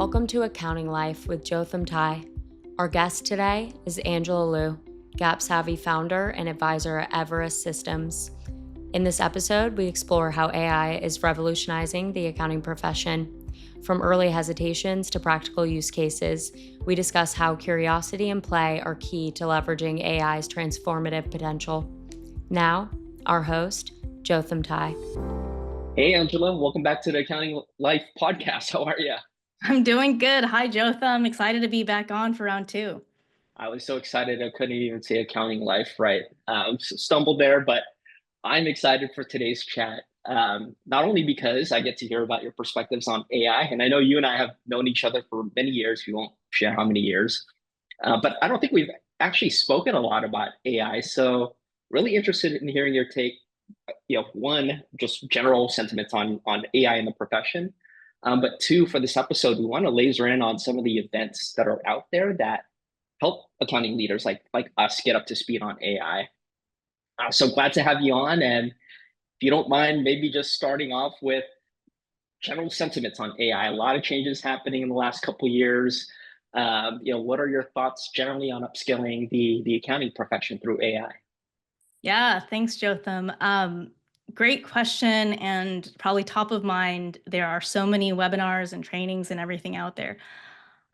Welcome to Accounting Life with Jotham Ty. Our guest today is Angela Liu, Gaapsavvy Founder and Advisor at Everest Systems. In this episode, we explore how AI is revolutionizing the accounting profession. From early hesitations to practical use cases, we discuss how curiosity and play are key to leveraging AI's transformative potential. Now, our host, Jotham Ty. Hey, Angela, welcome back to the Accounting Life podcast. How are you? I'm doing good. Hi, Jotham. I'm excited to be back on for round two. I was so excited I couldn't even say Accounting Life right. Stumbled there, but I'm excited for today's chat. Not only because I get to hear about your perspectives on AI, and I know you and I have known each other for many years. We won't share how many years, but I don't think we've actually spoken a lot about AI. So really interested in hearing your take. One, just general sentiments on AI in the profession. But two, for this episode, we want to laser in on some of the events that are out there that help accounting leaders like us get up to speed on AI. So glad to have you on. And if you don't mind, maybe just starting off with general sentiments on AI. A lot of changes happening in the last couple of years. What are your thoughts generally on upskilling the accounting profession through AI? Yeah, thanks, Jotham. Great question, and probably top of mind. There are so many webinars and trainings and everything out there.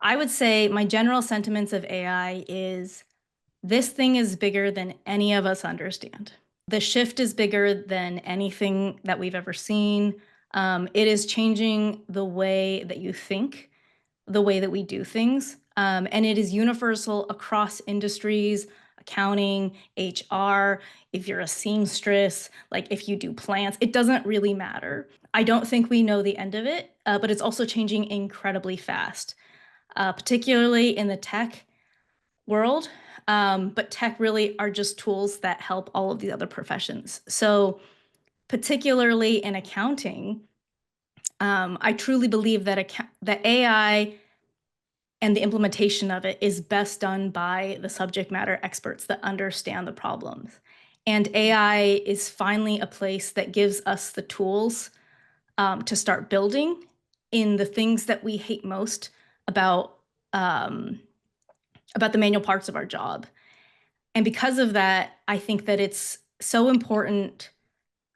I would say my general sentiments of AI is this thing is bigger than any of us understand. The shift is bigger than anything that we've ever seen. It is changing the way that you think, the way that we do things, and it is universal across industries, accounting, HR, if you're a seamstress, like if you do plants, it doesn't really matter. I don't think we know the end of it, but it's also changing incredibly fast, particularly in the tech world. But tech really are just tools that help all of the other professions. So particularly in accounting, I truly believe that that AI and the implementation of it is best done by the subject matter experts that understand the problems. And AI is finally a place that gives us the tools to start building in the things that we hate most about the manual parts of our job. And because of that, I think that it's so important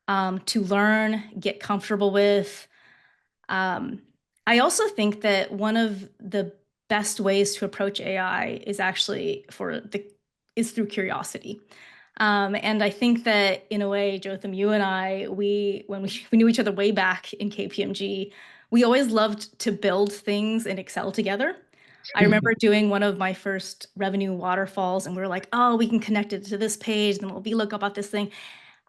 to learn, get comfortable with. I also think that one of the best ways to approach AI is actually through curiosity. And I think that in a way, Jotham, you and I, when we knew each other way back in KPMG, we always loved to build things in Excel together. I remember doing one of my first revenue waterfalls, and we were like, oh, we can connect it to this page, and then we'll VLOOKUP about this thing.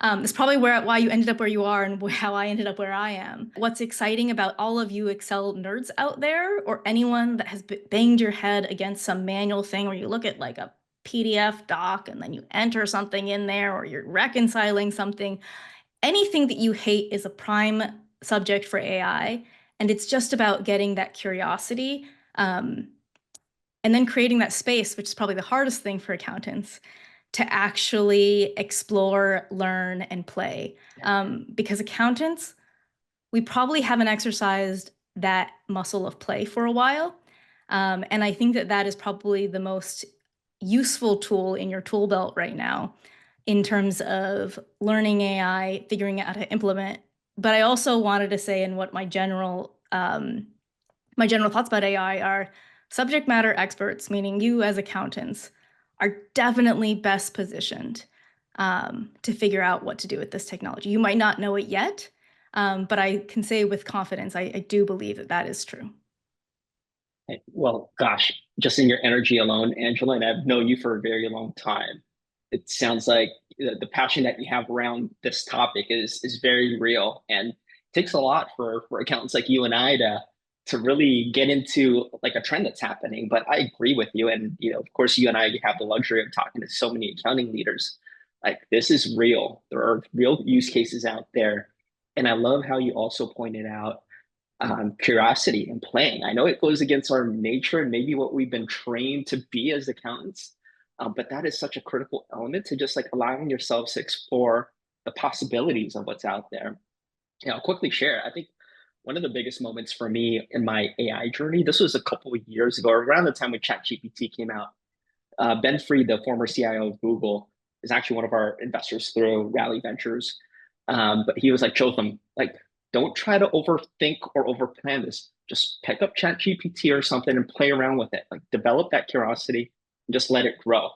It's probably why you ended up where you are and how I ended up where I am. What's exciting about all of you Excel nerds out there, or anyone that has banged your head against some manual thing where you look at like a PDF doc and then you enter something in there, or you're reconciling something, anything that you hate is a prime subject for AI. And it's just about getting that curiosity and then creating that space, which is probably the hardest thing for accountants, to actually explore, learn, and play. Because accountants, we probably haven't exercised that muscle of play for a while. And I think that that is probably the most useful tool in your tool belt right now in terms of learning AI, figuring out how to implement. But I also wanted to say, and what my general thoughts about AI are, subject matter experts, meaning you as accountants, are definitely best positioned to figure out what to do with this technology. You might not know it yet, but I can say with confidence, I do believe that that is true. Well, gosh, just in your energy alone, Angela, and I've known you for a very long time. It sounds like the passion that you have around this topic is very real, and it takes a lot for accountants like you and I to really get into like a trend that's happening. But I agree with you, and of course, you and I have the luxury of talking to so many accounting leaders. Like, this is real. There are real use cases out there, and I love how you also pointed out curiosity and playing. I know it goes against our nature and maybe what we've been trained to be as accountants, but that is such a critical element to just like allowing yourselves to explore the possibilities of what's out there. I'll quickly share. I think one of the biggest moments for me in my AI journey, this was a couple of years ago, around the time when ChatGPT came out. Ben Fried, the former CIO of Google, is actually one of our investors through Rally Ventures. But he was like, Jotham, like, don't try to overthink or overplan this. Just pick up ChatGPT or something and play around with it. Like, develop that curiosity and just let it grow.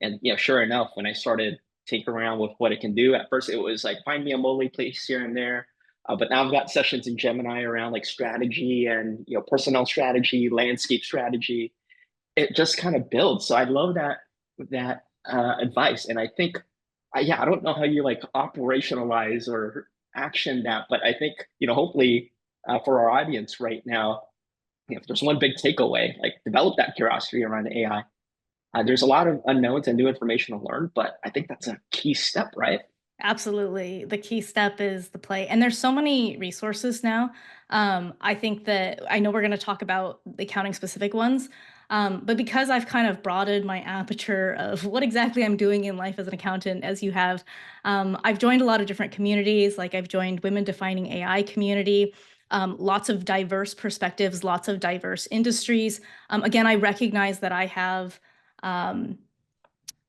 And sure enough, when I started tinkering around with what it can do, at first it was like find me a moly place here and there. But now I've got sessions in Gemini around like strategy and personnel strategy, landscape strategy. It just kind of builds. So I love that advice, and I think, yeah, I don't know how you like operationalize or action that, but I think hopefully for our audience right now, if there's one big takeaway, like develop that curiosity around AI. There's a lot of unknowns and new information to learn, but I think that's a key step, right? Absolutely. The key step is the play. And there's so many resources now. I think that I know we're going to talk about the accounting specific ones, but because I've kind of broadened my aperture of what exactly I'm doing in life as an accountant, as you have, I've joined a lot of different communities. Like I've joined Women Defining AI community, lots of diverse perspectives, lots of diverse industries. Again, I recognize that I have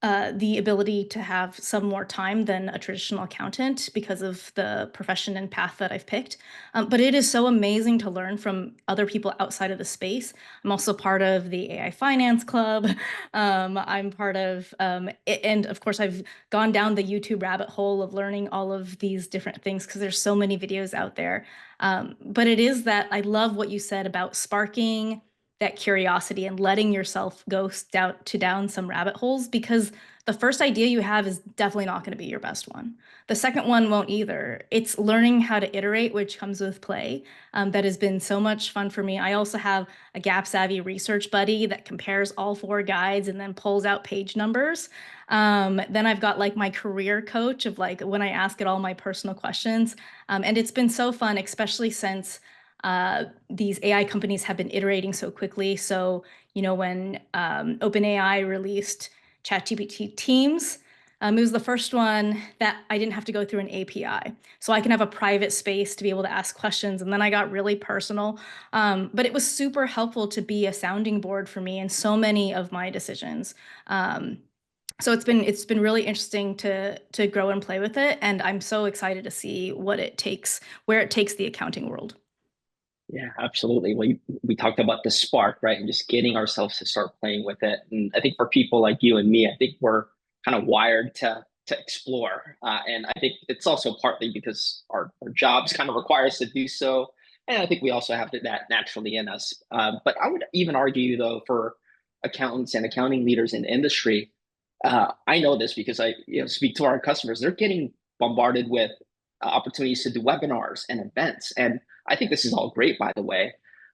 the ability to have some more time than a traditional accountant because of the profession and path that I've picked. But it is so amazing to learn from other people outside of the space. I'm also part of the AI Finance Club. I'm part of, and of course, I've gone down the YouTube rabbit hole of learning all of these different things because there's so many videos out there. But it is that I love what you said about sparking that curiosity and letting yourself go down some rabbit holes, because the first idea you have is definitely not going to be your best one. The second one won't either. It's learning how to iterate, which comes with play. That has been so much fun for me. I also have a Gaapsavvy research buddy that compares all 4 guides and then pulls out page numbers. Then I've got like my career coach of like when I ask it all my personal questions. And it's been so fun, especially since these AI companies have been iterating so quickly. So, when OpenAI released ChatGPT Teams, it was the first one that I didn't have to go through an API. So I can have a private space to be able to ask questions. And then I got really personal. But it was super helpful to be a sounding board for me in so many of my decisions. So it's been really interesting to grow and play with it. And I'm so excited to see where it takes the accounting world. Yeah, absolutely. We talked about the spark, right? And just getting ourselves to start playing with it. And I think for people like you and me, I think we're kind of wired to explore. And I think it's also partly because our jobs kind of require us to do so. And I think we also have that naturally in us. But I would even argue, though, for accountants and accounting leaders in the industry, I know this because I speak to our customers. They're getting bombarded with opportunities to do webinars and events. And I think this is all great, by the way.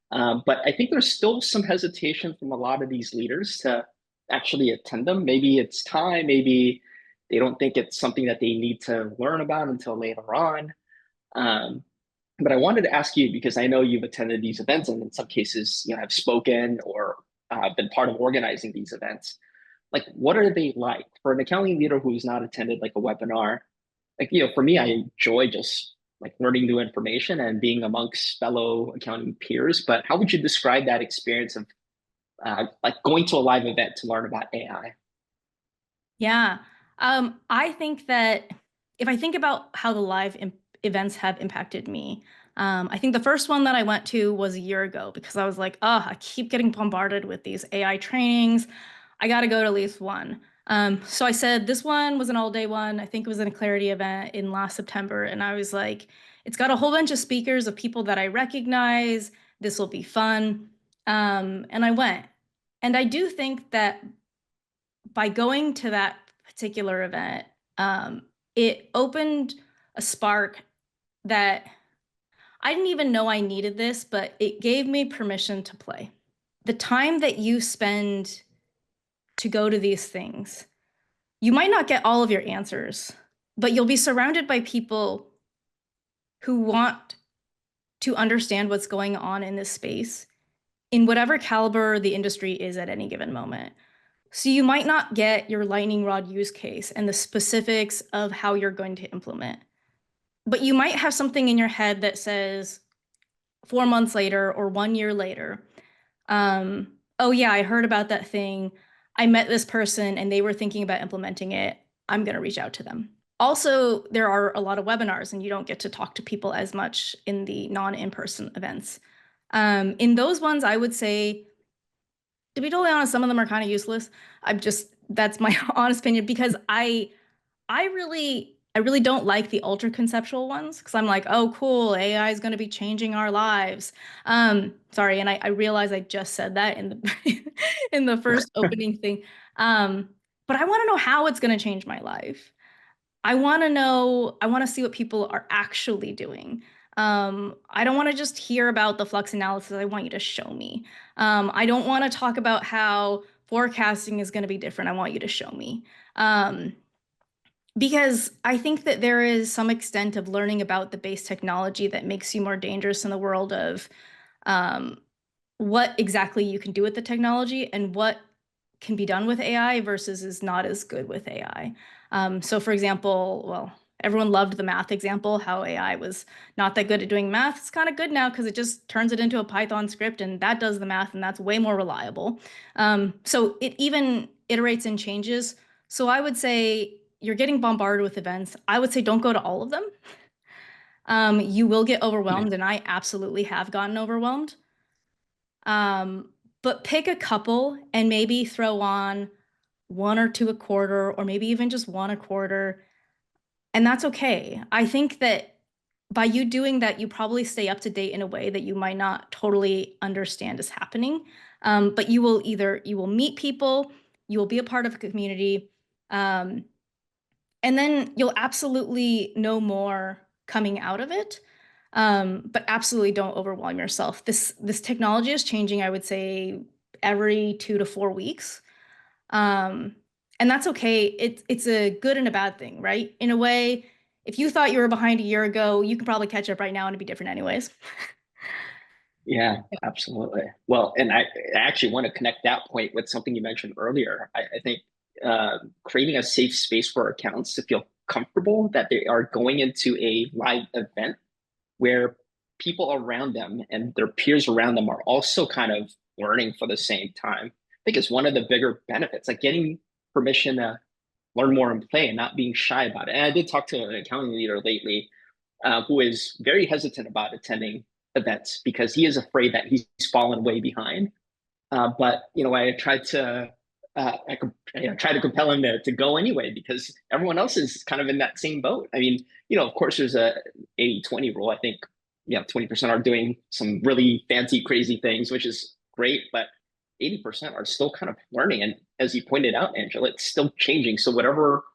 But I think there's still some hesitation from a lot of these leaders to actually attend them. Maybe it's time, maybe they don't think it's something that they need to learn about until later on. Um, but I wanted to ask you, because I know you've attended these events and in some cases, have spoken or been part of organizing these events. Like, what are they like for an accounting leader who's not attended like a webinar? Like, for me, I enjoy just like learning new information and being amongst fellow accounting peers. But how would you describe that experience of like going to a live event to learn about AI? Yeah. I think that if I think about how the live events have impacted me, I think the first one that I went to was a year ago because I was like, oh, I keep getting bombarded with these AI trainings. I got to go to at least one. So I said this one was an all-day one. I think it was in a Clarity event in last September. And I was like, it's got a whole bunch of speakers of people that I recognize. This will be fun. And I went. And I do think that by going to that particular event, it opened a spark that I didn't even know I needed this, but it gave me permission to play. The time that you spend to go to these things, you might not get all of your answers, but you'll be surrounded by people who want to understand what's going on in this space in whatever caliber the industry is at any given moment. So you might not get your lightning rod use case and the specifics of how you're going to implement, but you might have something in your head that says, 4 months later or 1 year later, oh yeah, I heard about that thing. I met this person and they were thinking about implementing it. I'm going to reach out to them. Also, there are a lot of webinars and you don't get to talk to people as much in the non-in-person events. In those ones, I would say, to be totally honest, some of them are kind of useless. That's my honest opinion, because I really don't like the ultra conceptual ones, because I'm like, oh, cool, AI is going to be changing our lives. Sorry, and I realize I just said that in the in the first opening thing. But I want to know how it's going to change my life. I want to know, I want to see what people are actually doing. I don't want to just hear about the flux analysis. I want you to show me. I don't want to talk about how forecasting is going to be different. I want you to show me. Because I think that there is some extent of learning about the base technology that makes you more dangerous in the world of what exactly you can do with the technology and what can be done with AI versus is not as good with AI. So for example, well, everyone loved the math example, how AI was not that good at doing math. It's kind of good now because it just turns it into a Python script and that does the math and that's way more reliable. So it even iterates and changes. So I would say you're getting bombarded with events. I would say don't go to all of them. You will get overwhelmed, and I absolutely have gotten overwhelmed. But pick a couple and maybe throw on 1 or 2 a quarter, or maybe even just 1 a quarter. And that's okay. I think that by you doing that, you probably stay up to date in a way that you might not totally understand is happening. But you will meet people, you will be a part of a community, and then you'll absolutely know more coming out of it. But absolutely don't overwhelm yourself. This technology is changing, I would say, every 2 to 4 weeks. And that's okay. It's a good and a bad thing, right? In a way, if you thought you were behind a year ago, you can probably catch up right now and it'd be different anyways. Yeah, absolutely. Well, and I actually want to connect that point with something you mentioned earlier. I think creating a safe space for accounts to feel comfortable that they are going into a live event where people around them and their peers around them are also kind of learning for the same time. I think it's one of the bigger benefits, like getting permission to learn more and play and not being shy about it. And I did talk to an accounting leader lately who is very hesitant about attending events because he is afraid that he's fallen way behind. But I tried to try to compel him to go anyway because everyone else is kind of in that same boat. I mean, of course, there's a 80-20 rule. I think 20% are doing some really fancy, crazy things, which is great, but 80% are still kind of learning. And as you pointed out, Angela, it's still changing. So whatever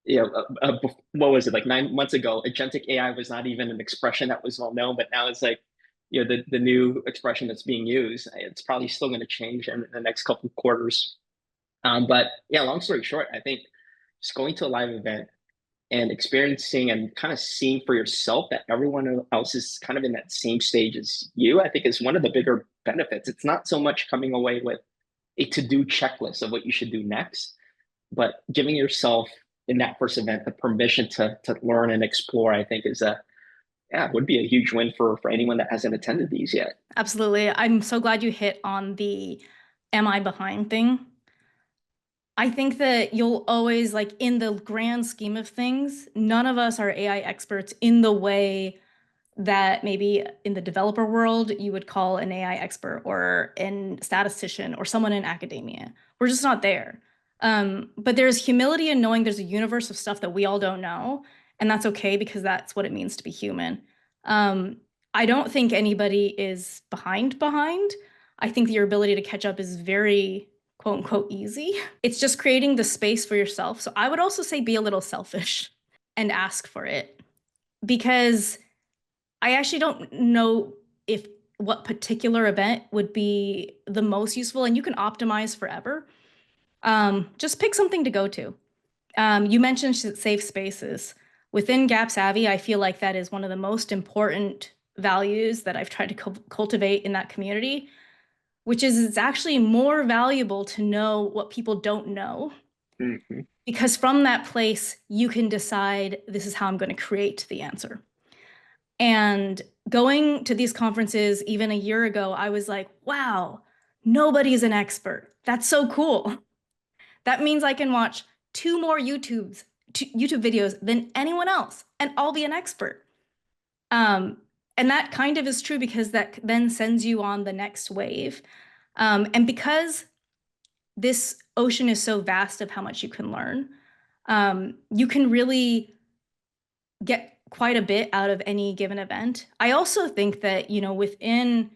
what was it, like 9 months ago, agentic AI was not even an expression that was well known, but now it's like, the new expression that's being used. It's probably still going to change in the next couple of quarters. But yeah, long story short, I think just going to a live event and experiencing and kind of seeing for yourself that everyone else is kind of in that same stage as you, I think is one of the bigger benefits. It's not so much coming away with a to-do checklist of what you should do next, but giving yourself in that first event the permission to learn and explore, I think would be a huge win for anyone that hasn't attended these yet. Absolutely. I'm so glad you hit on the am I behind thing. I think that you'll always, like, in the grand scheme of things, none of us are AI experts in the way that maybe in the developer world you would call an AI expert or a statistician or someone in academia. We're just not there. But there's humility in knowing there's a universe of stuff that we all don't know, and that's okay because that's what it means to be human. I don't think anybody is behind. I think your ability to catch up is very quote unquote easy. It's just creating the space for yourself. So I would also say be a little selfish and ask for it, because I actually don't know if what particular event would be the most useful, and you can optimize forever. Just pick something to go to. You mentioned safe spaces. Within Gaapsavvy, I feel like that is one of the most important values that I've tried to cultivate in that community, which is it's actually more valuable to know what people don't know. Mm-hmm. Because from that place, you can decide this is how I'm going to create the answer. And going to these conferences even a year ago, I was like, wow, nobody's an expert. That's so cool. That means I can watch two more YouTube videos than anyone else, and I'll be an expert. And that kind of is true because that then sends you on the next wave. And because this ocean is so vast of how much you can learn, you can really get quite a bit out of any given event. I also think that, within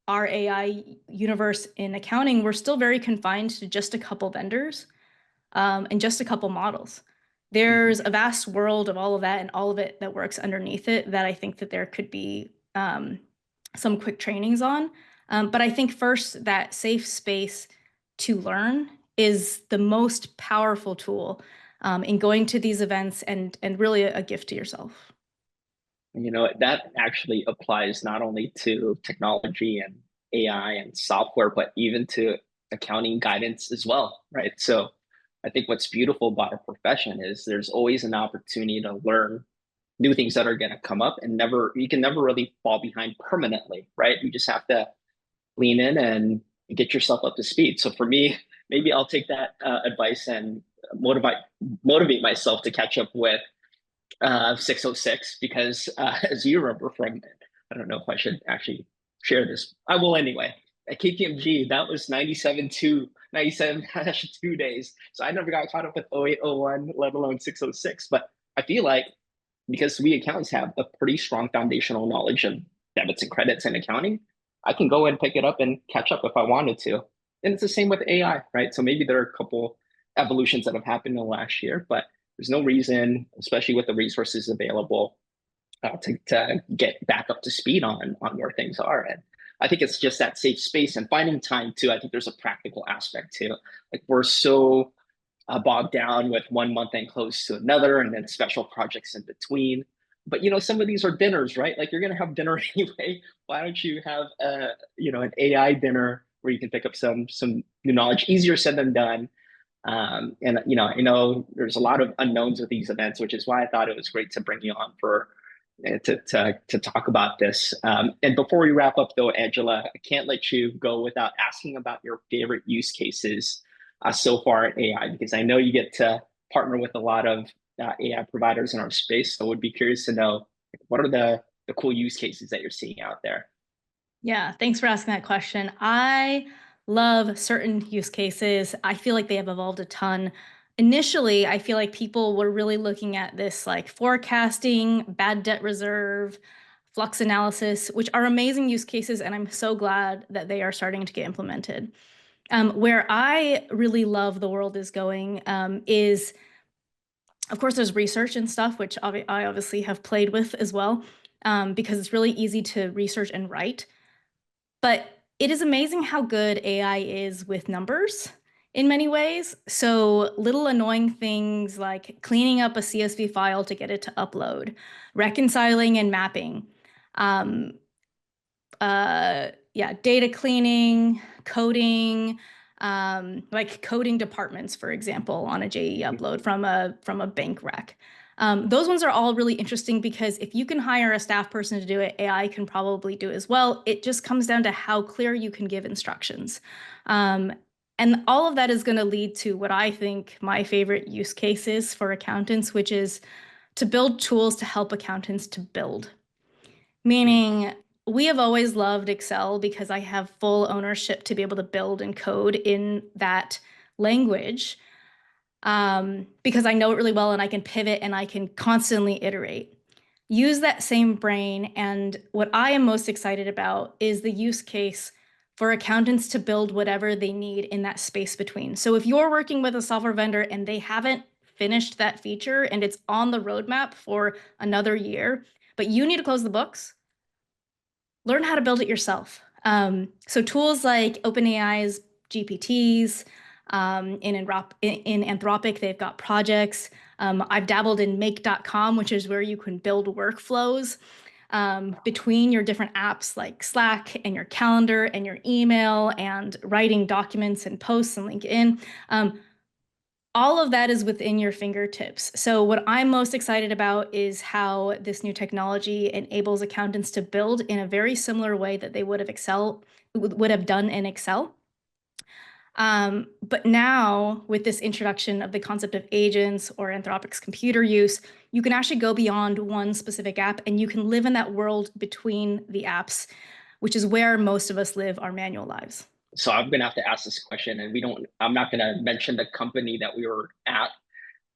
our AI universe in accounting, we're still very confined to just a couple vendors and just a couple models. There's a vast world of all of that and all of it that works underneath it that I think that there could be some quick trainings on. But I think first, that safe space to learn is the most powerful tool in going to these events, and really a gift to yourself. That actually applies not only to technology and AI and software, but even to accounting guidance as well, right? So I think what's beautiful about our profession is there's always an opportunity to learn new things that are going to come up, and you can never really fall behind permanently, right? You just have to lean in and get yourself up to speed. So for me, maybe I'll take that advice and motivate myself to catch up with 606, because as you remember from, I don't know if I should actually share this. I will anyway. At KPMG, that was 97-2 days. So I never got caught up with 0801, let alone 606. But I feel like because we accountants have a pretty strong foundational knowledge of debits and credits and accounting, I can go and pick it up and catch up if I wanted to. And it's the same with AI, right? So maybe there are a couple evolutions that have happened in the last year, but there's no reason, especially with the resources available, to get back up to speed on where things are. And I think it's just that safe space and finding time too. I think there's a practical aspect too. Like we're so bogged down with one month end close to another, and then special projects in between. But some of these are dinners, right? Like you're gonna have dinner anyway. Why don't you have an AI dinner where you can pick up some new knowledge? Easier said than done. And I know there's a lot of unknowns with these events, which is why I thought it was great to bring you on for to talk about this. And before we wrap up, though, Angela, I can't let you go without asking about your favorite use cases so far at AI, because I know you get to partner with a lot of AI providers in our space. So I would be curious to know, what are the cool use cases that you're seeing out there? Yeah, thanks for asking that question. I love certain use cases. I feel like they have evolved a ton. Initially, I feel like people were really looking at this like forecasting, bad debt reserve, flux analysis, which are amazing use cases, and I'm so glad that they are starting to get implemented. Where I really love the world is going is, of course, there's research and stuff, which I obviously have played with as well, because it's really easy to research and write. But it is amazing how good AI is with numbers in many ways. So little annoying things like cleaning up a CSV file to get it to upload, reconciling and mapping, um, data cleaning, coding, like coding departments, for example, on a JE upload from a bank rec. Those ones are all really interesting because if you can hire a staff person to do it, AI can probably do it as well. It just comes down to how clear you can give instructions. And all of that is going to lead to what I think my favorite use case is for accountants, which is to build tools to help accountants to build. Meaning, we have always loved Excel because I have full ownership to be able to build and code in that language, because I know it really well and I can pivot and I can constantly iterate. Use that same brain. And what I am most excited about is the use case for accountants to build whatever they need in that space between. So if you're working with a software vendor and they haven't finished that feature and it's on the roadmap for another year, but you need to close the books, learn how to build it yourself. So tools like OpenAI's GPTs, in Anthropic, they've got projects. I've dabbled in make.com, which is where you can build workflows between your different apps like Slack and your calendar and your email and writing documents and posts and LinkedIn. All of that is within your fingertips. So what I'm most excited about is how this new technology enables accountants to build in a very similar way that they would have done in Excel. But now with this introduction of the concept of agents or Anthropic's computer use, you can actually go beyond one specific app and you can live in that world between the apps, which is where most of us live our manual lives. So I'm gonna have to ask this question, and I'm not gonna mention the company that we were at,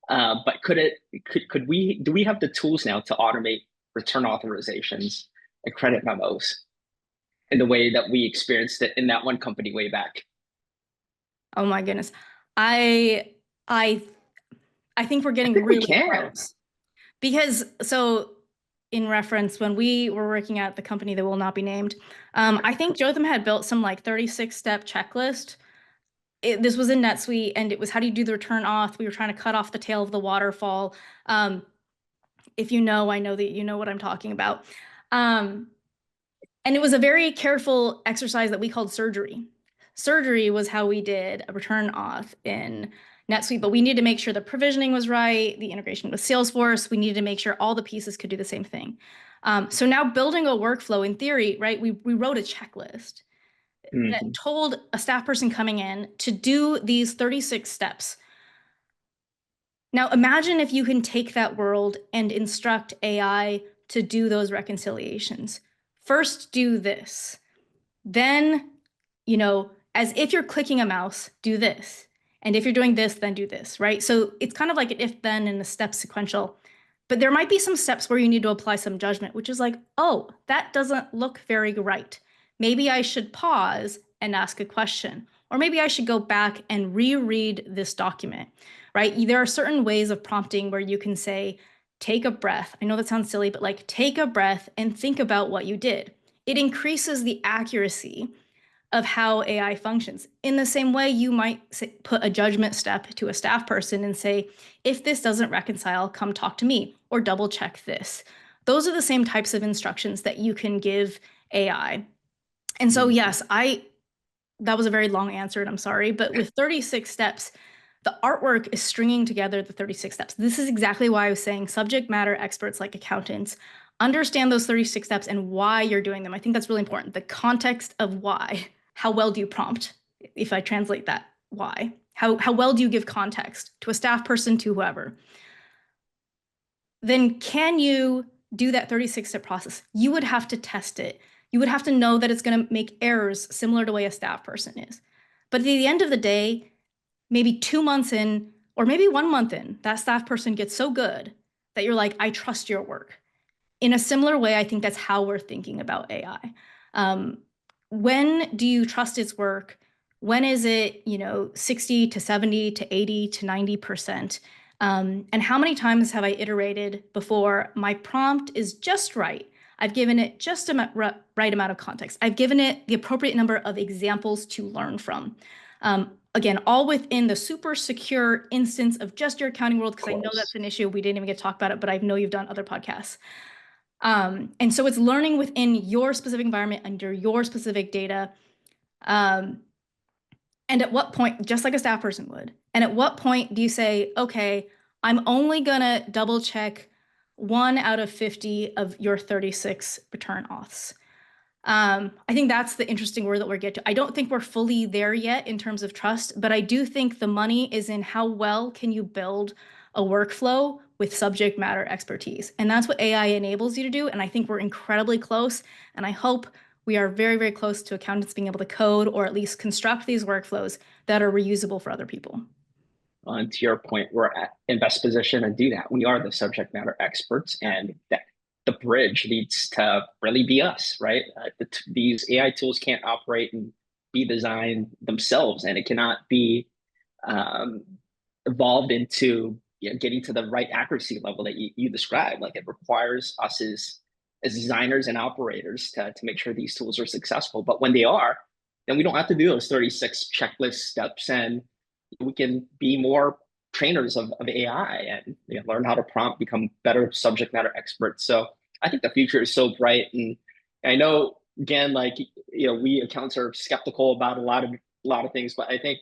but could we do we have the tools now to automate return authorizations and credit memos in the way that we experienced it in that one company way back? Oh my goodness. I I I think we're I getting think we really can. close. Because so in reference, when we were working at the company that will not be named, I think Jotham had built some like 36-step checklist. This was in NetSuite, and it was how do you do the return auth? We were trying to cut off the tail of the waterfall. If you know, I know that you know what I'm talking about. And it was a very careful exercise that we called surgery. Surgery was how we did a return auth in NetSuite, but we needed to make sure the provisioning was right, the integration with Salesforce. We needed to make sure all the pieces could do the same thing. So now building a workflow in theory, right? We wrote a checklist that Mhm. told a staff person coming in to do these 36 steps. Now imagine if you can take that world and instruct AI to do those reconciliations. First, do this. Then, as if you're clicking a mouse, do this. And if you're doing this, then do this, right? So it's kind of like an if then and a step sequential. But there might be some steps where you need to apply some judgment, which is like, oh, that doesn't look very right. Maybe I should pause and ask a question. Or maybe I should go back and reread this document, right? There are certain ways of prompting where you can say, take a breath. I know that sounds silly, but like take a breath and think about what you did. It increases the accuracy of how AI functions. In the same way, you might put a judgment step to a staff person and say, if this doesn't reconcile, come talk to me or double check this. Those are the same types of instructions that you can give AI. And so, yes, that was a very long answer, and I'm sorry, but with 36 steps, the artwork is stringing together the 36 steps. This is exactly why I was saying subject matter experts like accountants understand those 36 steps and why you're doing them. I think that's really important. The context of why. How well do you prompt? If I translate that, why? How well do you give context to a staff person, to whoever? Then can you do that 36-step process? You would have to test it. You would have to know that it's going to make errors similar to the way a staff person is. But at the end of the day, maybe 2 months in, or maybe 1 month in, that staff person gets so good that you're like, I trust your work. In a similar way, I think that's how we're thinking about AI. When do you trust its work? When is it, 60 to 70 to 80 to 90%? And how many times have I iterated before my prompt is just right? I've given it just a right amount of context. I've given it the appropriate number of examples to learn from. Again, all within the super secure instance of just your accounting world, because I know that's an issue. We didn't even get to talk about it, but I know you've done other podcasts. And so it's learning within your specific environment under your specific data. And at what point, just like a staff person would, and at what point do you say, okay, I'm only gonna double check 1 out of 50 of your 36 return auths? I think that's the interesting word that we're getting to. I don't think we're fully there yet in terms of trust, but I do think the money is in how well can you build a workflow with subject matter expertise. And that's what AI enables you to do. And I think we're incredibly close. And I hope we are very, very close to accountants being able to code or at least construct these workflows that are reusable for other people. And to your point, we're in best position to do that. We are the subject matter experts, and that the bridge needs to really be us, right? These AI tools can't operate and be designed themselves, and it cannot be um, evolved into getting to the right accuracy level that you described. Like it requires us as designers and operators to make sure these tools are successful. But when they are, then we don't have to do those 36 checklist steps, and we can be more trainers of AI and learn how to prompt, become better subject matter experts. So I think the future is so bright. And I know, again, like, we accountants are skeptical about a lot of things, but I think,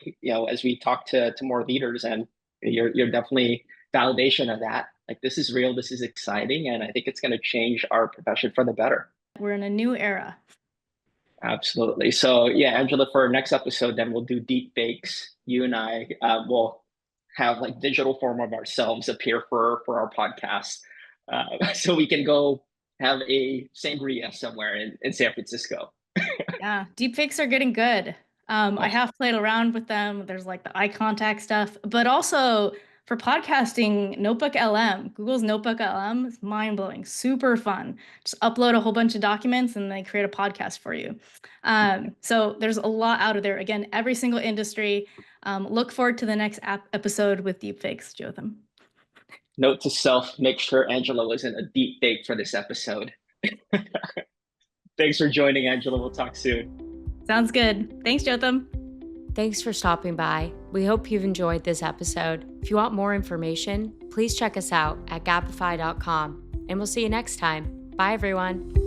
as we talk to more leaders and You're definitely validation of that. Like, this is real, this is exciting, and I think it's going to change our profession for the better. We're in a new era. Absolutely. So yeah, Angela, for our next episode, then we'll do deep fakes. You and I will have like digital form of ourselves appear for our podcast, so we can go have a sangria somewhere in San Francisco. Yeah, deepfakes are getting good. I have played around with them. There's like the eye contact stuff, but also for podcasting, Notebook LM, Google's Notebook LM is mind blowing, super fun. Just upload a whole bunch of documents and they create a podcast for you. So there's a lot out of there. Again, every single industry. Look forward to the next episode with deepfakes, Jotham. Note to self: make sure Angela wasn't a deep fake for this episode. Thanks for joining, Angela. We'll talk soon. Sounds good. Thanks, Jotham. Thanks for stopping by. We hope you've enjoyed this episode. If you want more information, please check us out at gaapsavvy.com, and we'll see you next time. Bye, everyone.